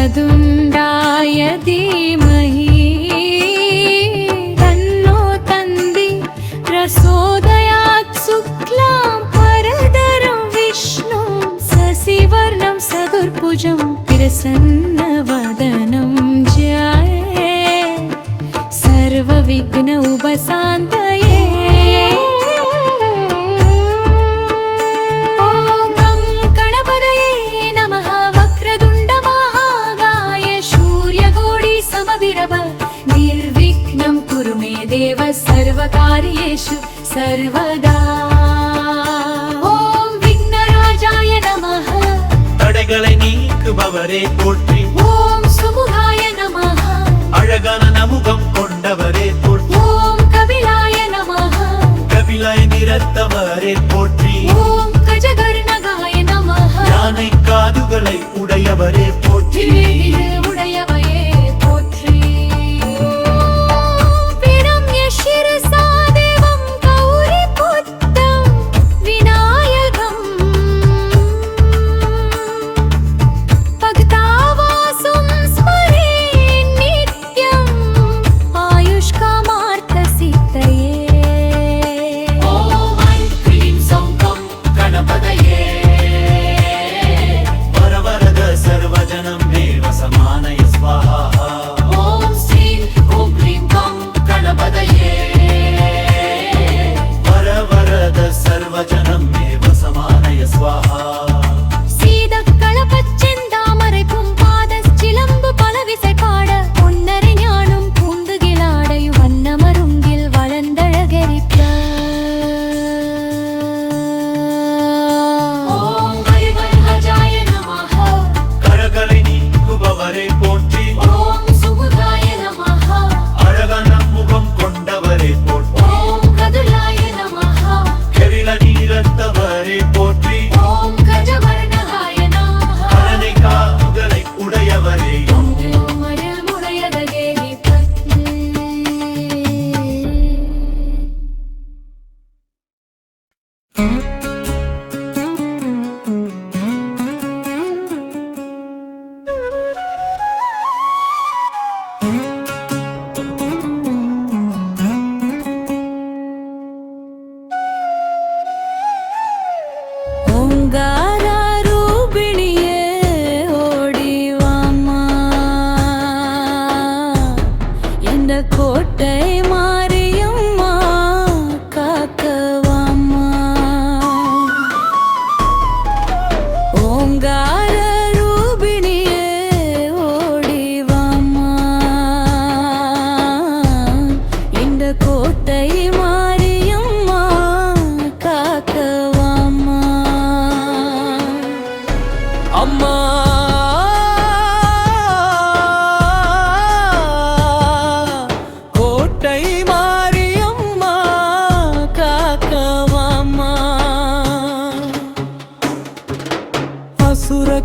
वक्रतुण्डाय धीमहि तन्नो तन्दी प्रचोदयात् शुक्लां परधरं विष्णुं शशिवर्णं चतुर्भुजं प्रसन्नवदनं ध्याये सर्वविघ्न उपशान्तये। निर्विघ्नं कुरु मे देव सर्वकार्येषु सर्वदा। ஓம் விக்னராஜாய நமः தடைகளை நீக்குபவரே போற்றி। ஓம் சுமுகாய நமः அழகான நமுகம் கொண்டவரே போற்றி। ஓம் கபிலாய நமः கபிலாய நிறத்தவரே போற்றி। ஓம் கஜகர்ணகாய நமः யானை காதுகளை உடையவரே போற்றி। உடையவையே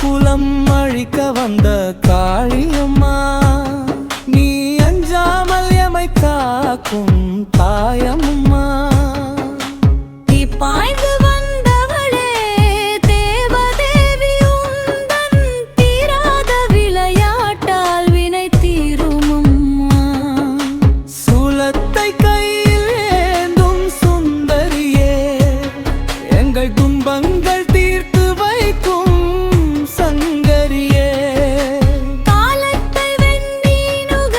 குலம் அழிக்க வந்த காளியம்மா, நீ அஞ்சாமல் எமை காக்கும் தாயம்மா. நீ பாய்ந்து வந்தவளே தேவதேவி, உந்தன் தீராத விளையாட்டால் வினை தீரும் அம்மா. சூலத்தை கையில் ஏந்தும் சுந்தரியே, எங்கள் துன்பங்கள் தீர்த்து வைக்கும் சங்கரியே. காலத்தை வெண்ணீனுக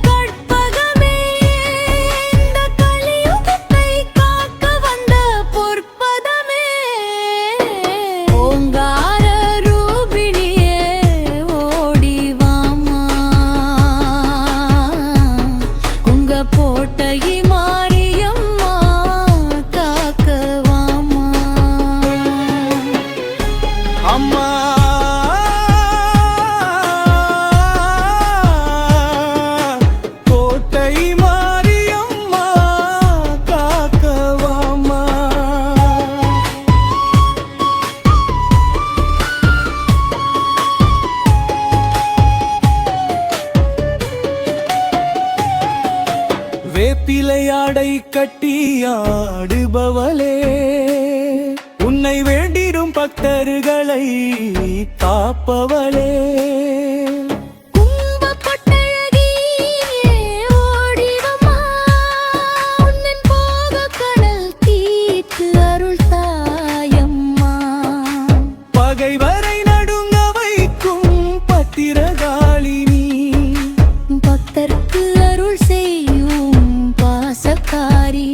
கற்பகமே, இந்த கலியுக தேடிடும் பக்தர்களை காப்பவளே. பகைவரை நடுங்க வைக்கும் பத்திரகாளினி, பக்தர்க்கு அருள் செய்யும் பாசக்காரி.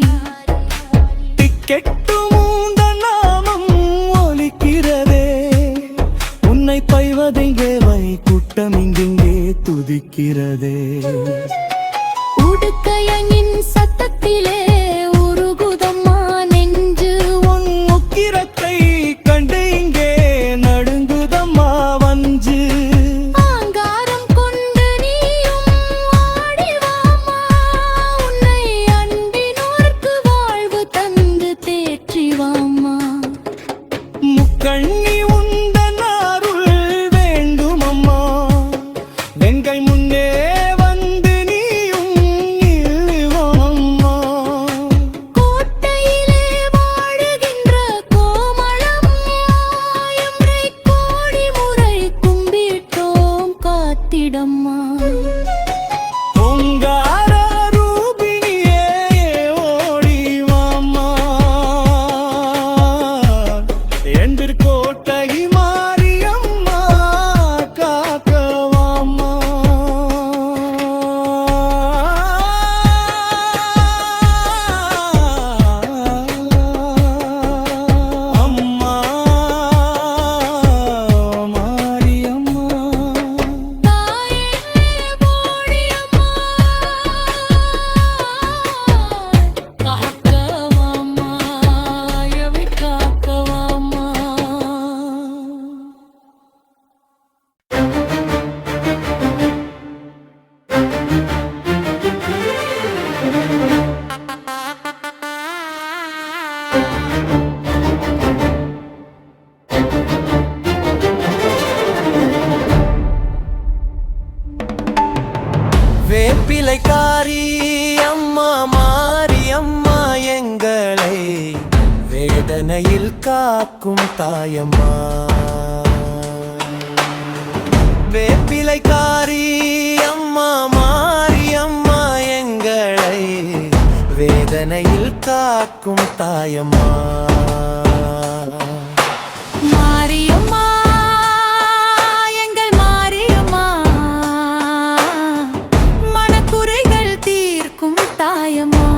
திக்கெட்டும் உந்தன் நாமம் ஒலிக்கிறதே, உன்னை பைவதெங்கே வை கூட்டம் இங்கெங்கே துதிக்கிறதே. உடுக்கையங்கின் சத்தத்திலே உருகுதம்மா நெஞ்சு, உன் உக்கிரத்தை கண்டு இங்கே நடுங்குதம்மா வஞ்சு. ஆங்காரம் கொண்டு நீயும் ஆடிவாமா, உன்னை அன்பினோர்க்கு வாழ்வு தந்து தேற்றிவாமா. முக்கண்ணி உந்தன் அருள் வேண்டுமம்மா, வெங்கை முன்னே வந்து நீயும் நில்லுவம்மா. கோட்டையிலே வாழுகின்ற கோமளம்மா, எம்மை கோடி முறை கும்பிட்டோம் காத்திடம்மா. ஓங்கார ரூபிணியே ஓடிவாம்மா, எந்திர்கோட்டை மாரியம்மா காக்கவாம்மா. அம்மா மாரியம்மா, தாயே போடியம்மா, காக்கவாம்மா, எம்மை காக்கவாம்மா. வேப்பிலைக்காரி அம்மா மாரியம்மா, எங்களை வேதனையில் காக்கும் தாயம்மா. வேப்பிலைக்காரி அம்மா மாரியம்மா, எங்களை வேதனையில் காக்கும் தாயம்மா. மாரியம்மா, எங்கள் மாரியம்மா, மனக்குறைகள் தீர்க்கும் தாயம்மா.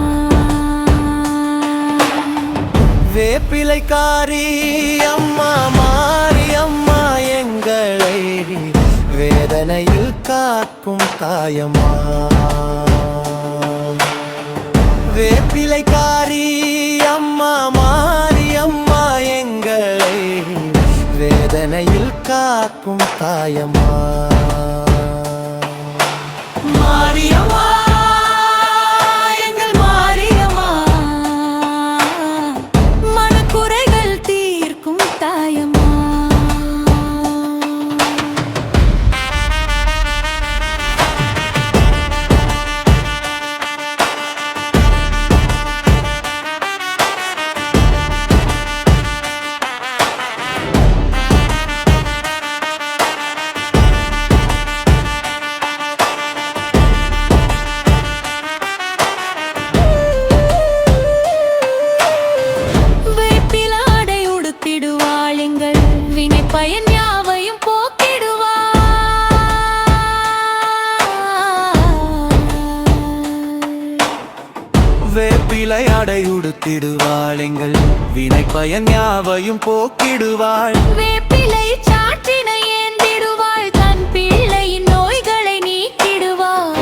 வேப்பிலைக்காரி அம்மா மாரியம்மா, எங்களை வேதனையில் காக்கும் தாயம்மா. வேப்பிலைக்காரி அம்மா மாரியம்மா, எங்களை வேதனையில் காக்கும் தாயம்மா. மாரியம்மா, எங்கள் மாரியம்மா, மனக்குறைகள் தீர்க்கும் தாயம்மா. வேப்பிலாடை உடுத்திடுவாள், எங்கள் வினை பயன் யாவையும் போக்கிடுவாள். வேப்பிலை அடை உடுத்திடுவாள், எங்கள் வினை பயன் யாவையும் போக்கிடுவாள். வேப்பிலை சாற்றினை ஏந்திடுவாள், தன் பிள்ளையின் நோய்களை நீக்கிடுவாள்.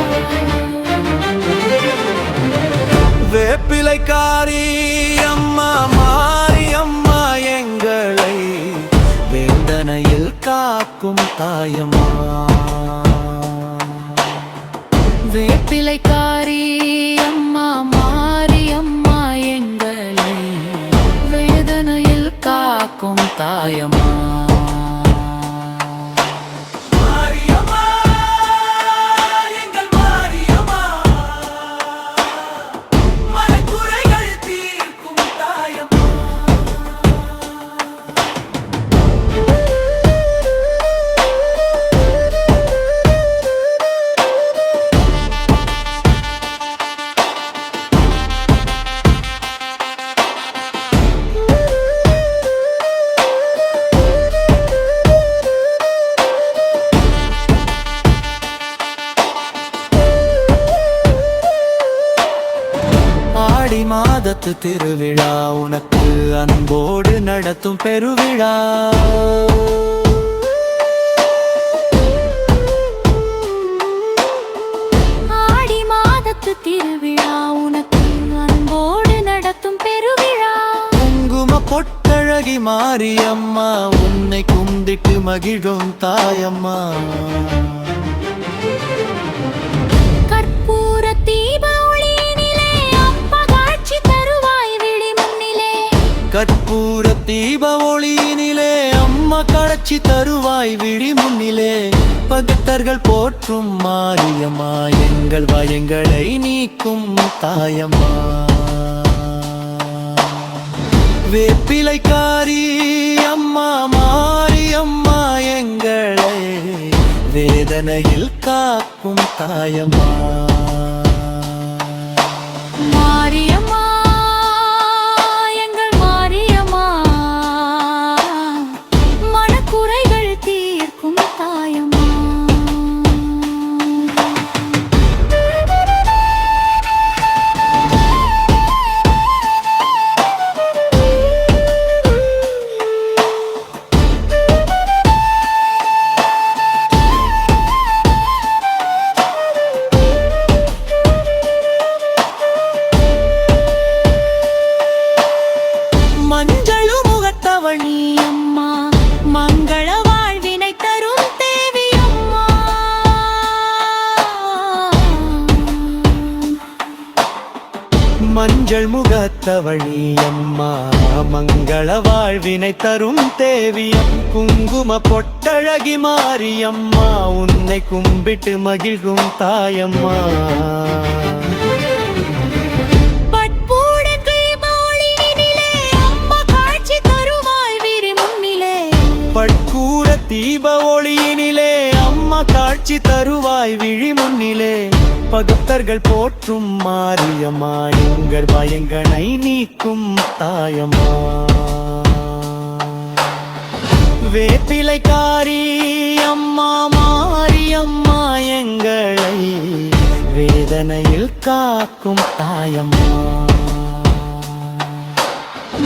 வேப்பிலைக்காரி அம்மா மாரியம்மா, எங்களை வேதனையில் காக்கும் தாயம்மா. வேப்பிலைக்காரி அம்மா மாரியம்மா, எங்களை வேதனையில் காக்கும் தாயம்மா. மாரியம்மா, எங்கள் மாரியம்மா, மனக்குறைகள் தீர்க்கும் தாயம்மா. மாதத்து திருவிழா உனக்கு அன்போடு நடத்தும் பெருவிழா. ஆடி மாதத்து திருவிழா உனக்கு அன்போடு நடத்தும் பெருவிழா. குங்கும பொட்டழகி மாரியம்மா உன்னை கும்பிட்டு மகிழும் தாயம்மா. கற்பூர தீப ஒளியினிலே அம்மா காட்சி தருவாய் விழி முன்னிலே. கற்பூர தீப ஒளியினிலே அம்மா காட்சி தருவாய் விழி முன்னிலே. பக்தர்கள் போற்றும் மாரியம்மா எங்கள் பயங்களை நீக்கும் தாயம்மா. வேப்பிலைக்காரி அம்மா மாரியம்மா எங்களை வேதனையில் காக்கும் தாயம்மா. மாரியம்மா எங்கள் மாரியம்மா மனக்குறைகள் தீர்க்கும் தாயம்மா. மஞ்சளு முகத்தவணி அம்மா மங்கள வாழ்வினை தரும் தேவி அம்மா. மஞ்சள் முகத்தவழி அம்மா மங்கள வாழ்வினை தரும் தேவியம். குங்கும பொட்டழகி மாரியம்மா உன்னை கும்பிட்டு மகிழ்கும் தாயம்மா. பட்கூர தீப ஒளியினிலே அம்மா காட்சி தருவாய் விழி முன்னிலே. பக்தர்கள் போற்றும் மாரியம்மா எங்கள் பயங்களை நீக்கும் தாயம்மா. வேப்பிலைக்காரி அம்மா மாரியம்மா எங்களை வேதனையில் காக்கும் தாயம்மா.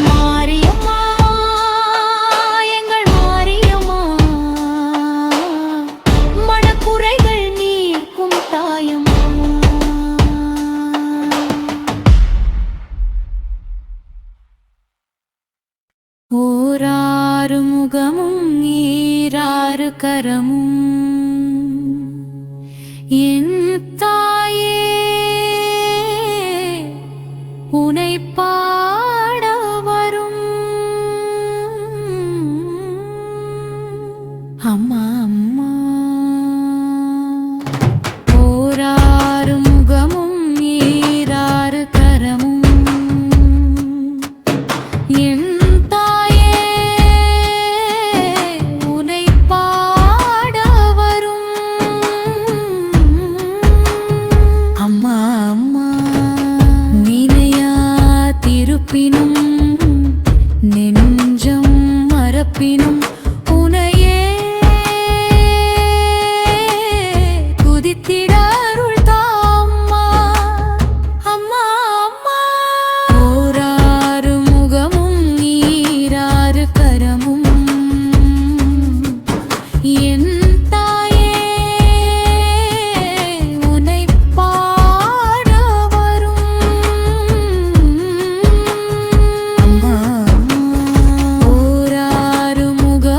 மாரியம்மா எங்கள் மாரியம்மா மனக்குறைகள் நீக்கும் தாயம்மா. ஓராறு முகமும் ஈராறு கரமும் என் தாயே உனை பாட வரும். அம்மா அம்மா ஓராறு முகமும் ஈராறு கரமும் என் தாயே உனை பாட வரும். அம்மா அம்மா நினையா திருப்பினும் நெஞ்சம் மறப்பினும் உனையே துதித்திட அருள் தாம்மா. அம்மா அம்மா ஓராறு முகமும் ஈராறு கரமும் என் தாயே உனை பாட வரும். அம்மா ஓராறு முகமும்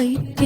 வைத்தே